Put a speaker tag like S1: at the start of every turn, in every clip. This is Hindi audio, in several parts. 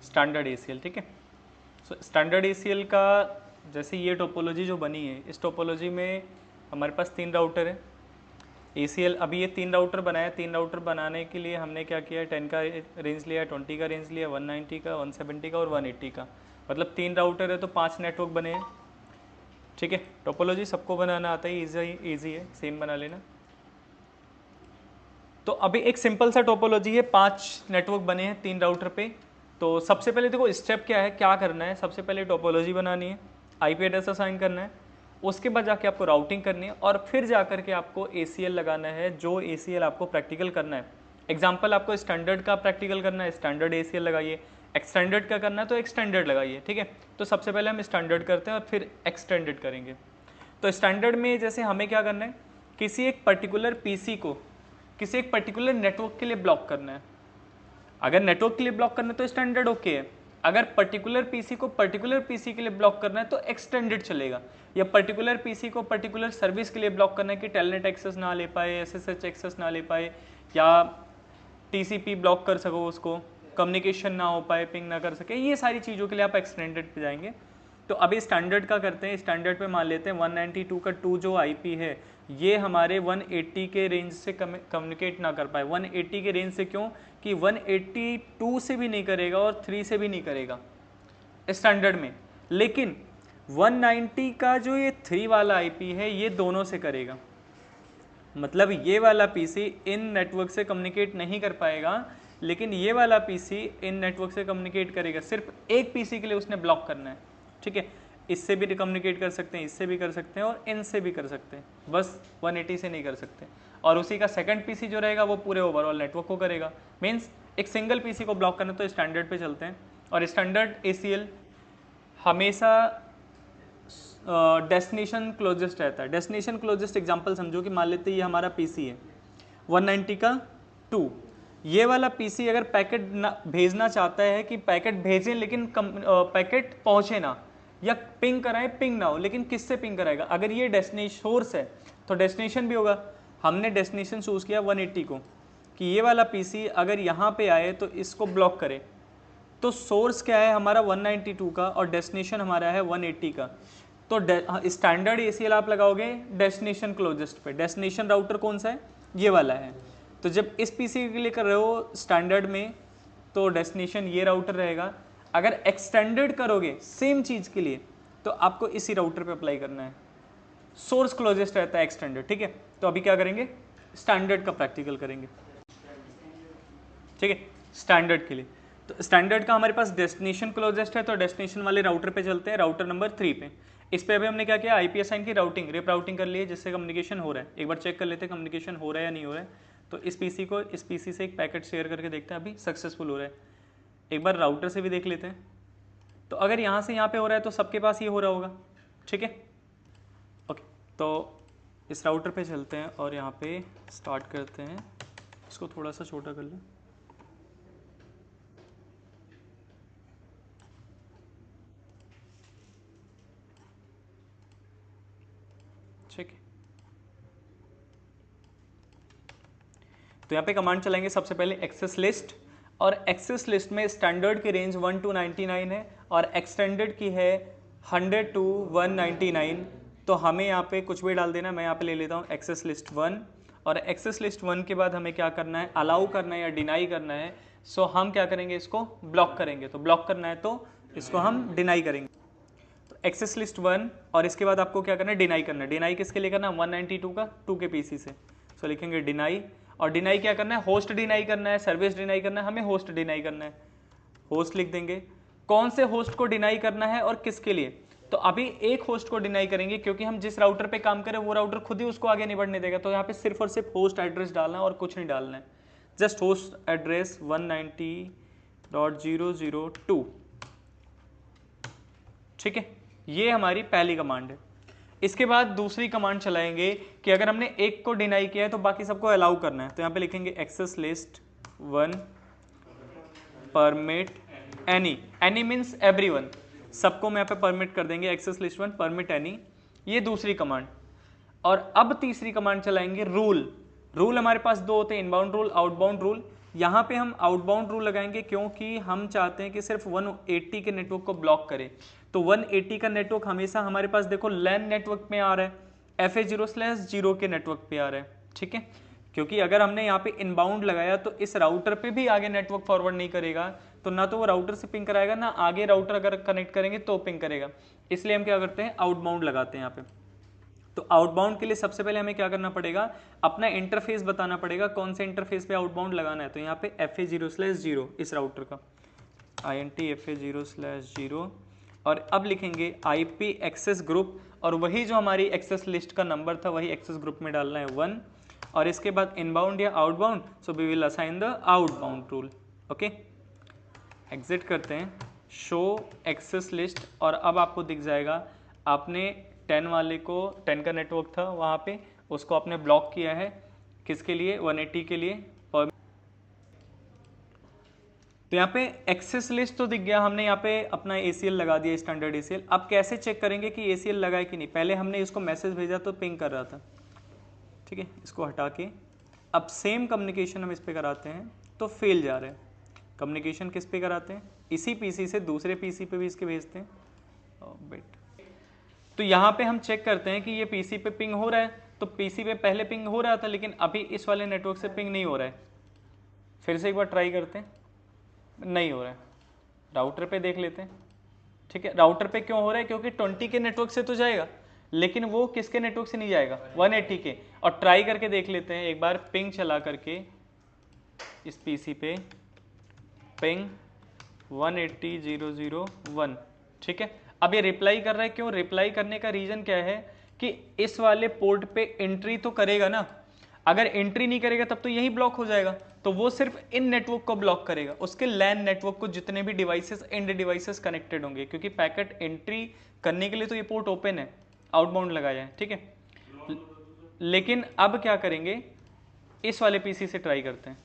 S1: स्टैंडर्ड ACL, ठीक है। सो स्टैंडर्ड ACL का जैसे ये टोपोलॉजी जो बनी है, इस टोपोलॉजी में हमारे पास 3 राउटर है ACL। अभी ये 3 राउटर बनाया, 3 राउटर बनाने के लिए हमने क्या किया, 10 का रेंज लिया, 20 का रेंज लिया, 190 का, 170 का और 180 का, मतलब 3 राउटर है तो 5 नेटवर्क बने हैं, ठीक है। टोपोलॉजी सबको बनाना आता है, ईजी है, सेम बना लेना। तो अभी एक सिंपल सा टोपोलॉजी है, 5 नेटवर्क बने हैं 3 राउटर पे। तो सबसे पहले देखो स्टेप क्या है, क्या करना है, सबसे पहले टोपोलॉजी बनानी है, IP एड्रेस असाइन करना है, उसके बाद जाके आपको राउटिंग करनी है और फिर जाकर के आपको ACL लगाना है, जो ACL आपको प्रैक्टिकल करना है। एग्जाम्पल आपको स्टैंडर्ड का प्रैक्टिकल करना है, स्टैंडर्ड ACL लगाइए, एक्सटेंडेड का करना है तो एक्सटेंडेड लगाइए, ठीक है। तो सबसे पहले हम स्टैंडर्ड करते हैं और फिर एक्सटेंडेड करेंगे। तो स्टैंडर्ड में जैसे हमें क्या करना है, किसी एक पर्टिकुलर PC को किसी एक पर्टिकुलर नेटवर्क के लिए ब्लॉक करना है। अगर नेटवर्क के लिए ब्लॉक करना है तो स्टैंडर्ड ओके है, अगर पर्टिकुलर PC को पर्टिकुलर PC के लिए ब्लॉक करना है तो एक्सटेंडेड चलेगा, या पर्टिकुलर PC को पर्टिकुलर सर्विस के लिए ब्लॉक करना है कि टेलनेट एक्सेस ना ले पाए, SSH एक्सेस ना ले पाए, या TCP ब्लॉक कर सको, उसको कम्युनिकेशन ना हो पाए, पिंग ना कर सके, ये सारी चीज़ों के लिए आप एक्सटेंडेड पे जाएंगे। तो अभी स्टैंडर्ड का करते हैं, स्टैंडर्ड पे मान लेते हैं 192 का 2 जो IP है ये हमारे 180 के रेंज से कम्युनिकेट ना कर पाए। 180 के रेंज से क्यों, कि 182 से भी नहीं करेगा और 3 से भी नहीं करेगा स्टैंडर्ड में, लेकिन 190 का जो ये 3 वाला IP है ये दोनों से करेगा। मतलब ये वाला PC इन नेटवर्क से कम्युनिकेट नहीं कर पाएगा, लेकिन ये वाला PC इन नेटवर्क से कम्युनिकेट करेगा। सिर्फ एक PC के लिए उसने ब्लॉक करना है, ठीक है। इससे भी कम्युनिकेट कर सकते हैं, इससे भी कर सकते हैं और इनसे भी कर सकते हैं, बस 180 से नहीं कर सकते। और उसी का सेकंड PC जो रहेगा वो पूरे ओवरऑल नेटवर्क को करेगा। मीन्स एक सिंगल PC को ब्लॉक करना तो स्टैंडर्ड पे चलते हैं। और स्टैंडर्ड ACL हमेशा डेस्टिनेशन क्लोजेस्ट रहता है। डेस्टिनेशन क्लोजेस्ट एग्जांपल समझो कि मान लेते हैं ये हमारा PC है 190 का 2, ये वाला PC अगर पैकेट भेजना चाहता है कि पैकेट भेजें लेकिन पैकेट पहुंचे ना, या पिंग कराए पिंग ना हो, लेकिन किससे पिंग कराएगा, अगर ये डेस्टिनेशन सोर्स है तो डेस्टिनेशन भी होगा। हमने डेस्टिनेशन चूज किया 180 को कि ये वाला PC अगर यहाँ पे आए तो इसको ब्लॉक करे, तो सोर्स क्या है हमारा 192 का और डेस्टिनेशन हमारा है 180 का। तो स्टैंडर्ड ACL आप लगाओगे डेस्टिनेशन क्लोजेस्ट पे। डेस्टिनेशन राउटर कौन सा है, ये वाला है। तो जब इस PC के लिए कर रहे हो स्टैंडर्ड में तो डेस्टिनेशन ये राउटर रहेगा। अगर एक्सटेंडेड करोगे सेम चीज के लिए तो आपको इसी राउटर पे अप्लाई करना है, सोर्स क्लोजेस्ट रहता है एक्सटेंडेड, ठीक है। तो अभी क्या करेंगे, स्टैंडर्ड का प्रैक्टिकल करेंगे, ठीक है। स्टैंडर्ड के लिए तो स्टैंडर्ड का हमारे पास डेस्टिनेशन क्लोजेस्ट है तो डेस्टिनेशन वाले राउटर पे चलते हैं, राउटर नंबर 3 पे। इस पे अभी हमने क्या किया, IP असाइन की राउटिंग रिप राउटिंग कर ली है, जिससे कम्युनिकेशन हो रहा है। एक बार चेक कर लेते हैं कम्युनिकेशन हो रहा है या नहीं हो रहा है। तो इस PC को इस PC से एक पैकेट शेयर करके देखते हैं, अभी सक्सेसफुल हो रहा है। एक बार राउटर से भी देख लेते हैं, तो अगर यहाँ से यहाँ पे हो रहा है तो सबके पास ये हो रहा होगा, ठीक है। ओके, तो इस राउटर पे चलते हैं और यहाँ पे स्टार्ट करते हैं। इसको थोड़ा सा छोटा कर लें, ठीक है। तो यहाँ पे कमांड चलाएंगे सबसे पहले एक्सेस लिस्ट, और एक्सेस लिस्ट में स्टैंडर्ड की रेंज 1 to 99 है और एक्सटेंडेड की है 100 to 199। तो हमें यहाँ पे कुछ भी डाल देना, मैं यहाँ पे ले लेता हूँ एक्सेस लिस्ट 1, और एक्सेस लिस्ट 1 के बाद हमें क्या करना है, अलाउ करना है या डिनाई करना है। सो हम क्या करेंगे, इसको ब्लॉक करेंगे। तो ब्लॉक करना है तो इसको हम डिनाई करेंगे। तो एक्सेस लिस्ट 1 और इसके बाद आपको क्या करना है, डिनाई करना है। डिनाई किसके लिए करना है, 192 का 2 के PC से। सो लिखेंगे डिनाई, और डिनाई क्या करना है, होस्ट डिनाई करना है, सर्विस डिनाई करना है, हमें होस्ट डिनाई करना है। होस्ट लिख देंगे, कौन से होस्ट को डिनाई करना है और किसके लिए। तो अभी एक होस्ट को डिनाई करेंगे क्योंकि हम जिस राउटर पे काम करें वो राउटर खुद ही उसको आगे नहीं बढ़ने देगा। तो यहाँ पे सिर्फ और सिर्फ होस्ट एड्रेस डालना है और कुछ नहीं डालना है, जस्ट होस्ट एड्रेस 190.002, ठीक है। ये हमारी पहली कमांड है। इसके बाद दूसरी कमांड चलाएंगे कि अगर हमने एक को डिनाई किया है तो बाकी सबको अलाउ करना है। तो यहाँ पे लिखेंगे access list 1 permit any, any means everyone, सबको मैं यहाँ पे परमिट कर देंगे। एक्सेस लिस्ट 1 परमिट एनी, ये दूसरी कमांड। और अब तीसरी कमांड चलाएंगे रूल। रूल हमारे पास दो होते हैं, इनबाउंड रूल, आउटबाउंड रूल। यहाँ पे हम आउटबाउंड रूल लगाएंगे क्योंकि हम चाहते हैं कि सिर्फ 180 के नेटवर्क को ब्लॉक करें। तो 180 का नेटवर्क हमेशा हमारे पास देखो लैन नेटवर्क में आ रहा है, FA0/0 के नेटवर्क पे आ रहा है, ठीक है। क्योंकि अगर हमने यहाँ पे इनबाउंड लगाया तो इस राउटर पे भी आगे नेटवर्क फॉरवर्ड नहीं करेगा, तो ना तो वो राउटर से पिंग कराएगा, ना आगे राउटर अगर कनेक्ट करेंगे तो पिंग करेगा। इसलिए हम क्या करते हैं, आउटबाउंड लगाते हैं यहाँ पे। तो आउटबाउंड के लिए सबसे पहले हमें क्या करना पड़ेगा, अपना इंटरफेस बताना पड़ेगा, कौन से इंटरफेस पे आउटबाउंड लगाना है। तो यहाँ पे FA0/0 इस राउटर का INT FA0/0, और अब लिखेंगे IP एक्सेस ग्रुप, और वही जो हमारी एक्सेस लिस्ट का नंबर था वही एक्सेस ग्रुप में डालना है 1, और इसके बाद इनबाउंड या outbound, so we will assign the outbound rule. Okay, exit करते हैं, शो एक्सेस लिस्ट, और अब आपको दिख जाएगा आपने 10 वाले को, 10 का नेटवर्क था वहाँ पे, उसको आपने ब्लॉक किया है, किसके लिए, 180 के लिए। और तो यहाँ पे एक्सेस लिस्ट तो दिख गया, हमने यहाँ पे अपना ACL लगा दिया, स्टैंडर्ड ACL। अब कैसे चेक करेंगे कि ACL लगा है कि नहीं, पहले हमने इसको मैसेज भेजा तो पिंग कर रहा था, ठीक है, इसको हटा के अब सेम कम्युनिकेशन हम इस पे कराते हैं तो फेल जा रहा है। कम्युनिकेशन किस पे कराते हैं, इसी पीसी से दूसरे पीसी पे भी इसके भेजते हैं। बेट तो यहाँ पे हम चेक करते हैं कि ये पीसी पे पिंग हो रहा है, तो पीसी पे पहले पिंग हो रहा था लेकिन अभी इस वाले नेटवर्क से पिंग नहीं हो रहा है। फिर से एक बार ट्राई करते हैं, नहीं हो रहा है, राउटर पे देख लेते हैं, ठीक है। राउटर पे क्यों हो रहा है, क्योंकि 20 के नेटवर्क से तो जाएगा लेकिन वो किसके नेटवर्क से नहीं जाएगा, 180 के। और ट्राई करके देख लेते हैं एक बार, पिंग चला करके इस पीसी पे पिंग 180.0.0.1, ठीक है। अब ये रिप्लाई कर रहा है, क्यों रिप्लाई करने का रीजन क्या है कि इस वाले पोर्ट पे एंट्री तो करेगा ना, अगर एंट्री नहीं करेगा तब तो यही ब्लॉक हो जाएगा, तो वो सिर्फ इन नेटवर्क को ब्लॉक करेगा, उसके लैन नेटवर्क को जितने भी डिवाइसेस, एंड डिवाइसेस कनेक्टेड होंगे, क्योंकि पैकेट एंट्री करने के लिए तो ये पोर्ट ओपन है, आउटबाउंड लगाया है, ठीक है। लेकिन अब क्या करेंगे, इस वाले पीसी से ट्राई करते हैं,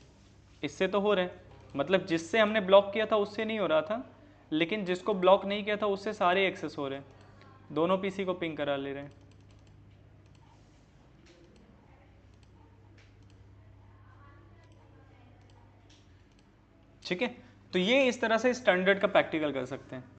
S1: इससे तो हो रहा है, मतलब जिससे हमने ब्लॉक किया था उससे नहीं हो रहा था, लेकिन जिसको ब्लॉक नहीं किया था उससे सारे एक्सेस हो रहे हैं, दोनों पीसी को पिंग करा ले रहे हैं, ठीक है। तो ये इस तरह से स्टैंडर्ड का प्रैक्टिकल कर सकते हैं।